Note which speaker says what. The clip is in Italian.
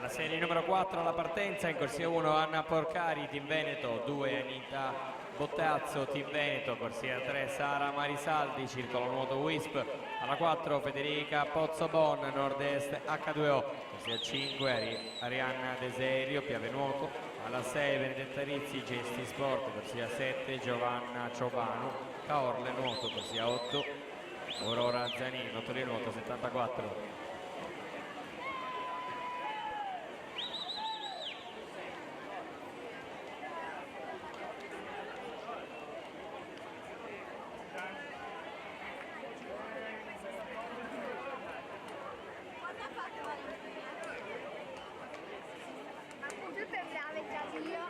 Speaker 1: Alla serie numero 4 alla partenza, in corsia 1 Anna Porcari, Team Veneto, 2 Anita Bottazzo, Team Veneto, corsia 3 Sara Marisaldi, circolo nuoto Wisp, alla 4 Federica Pozzobon, Nord-Est H2O, corsia 5 Arianna Deserio, Piave Nuoto, alla 6 Benedetta Rizzi, Gesti Sport, corsia 7 Giovanna Ciobanu, Caorle Nuoto, corsia 8 Aurora Zanini, motore nuoto 74.
Speaker 2: Tutte brave, io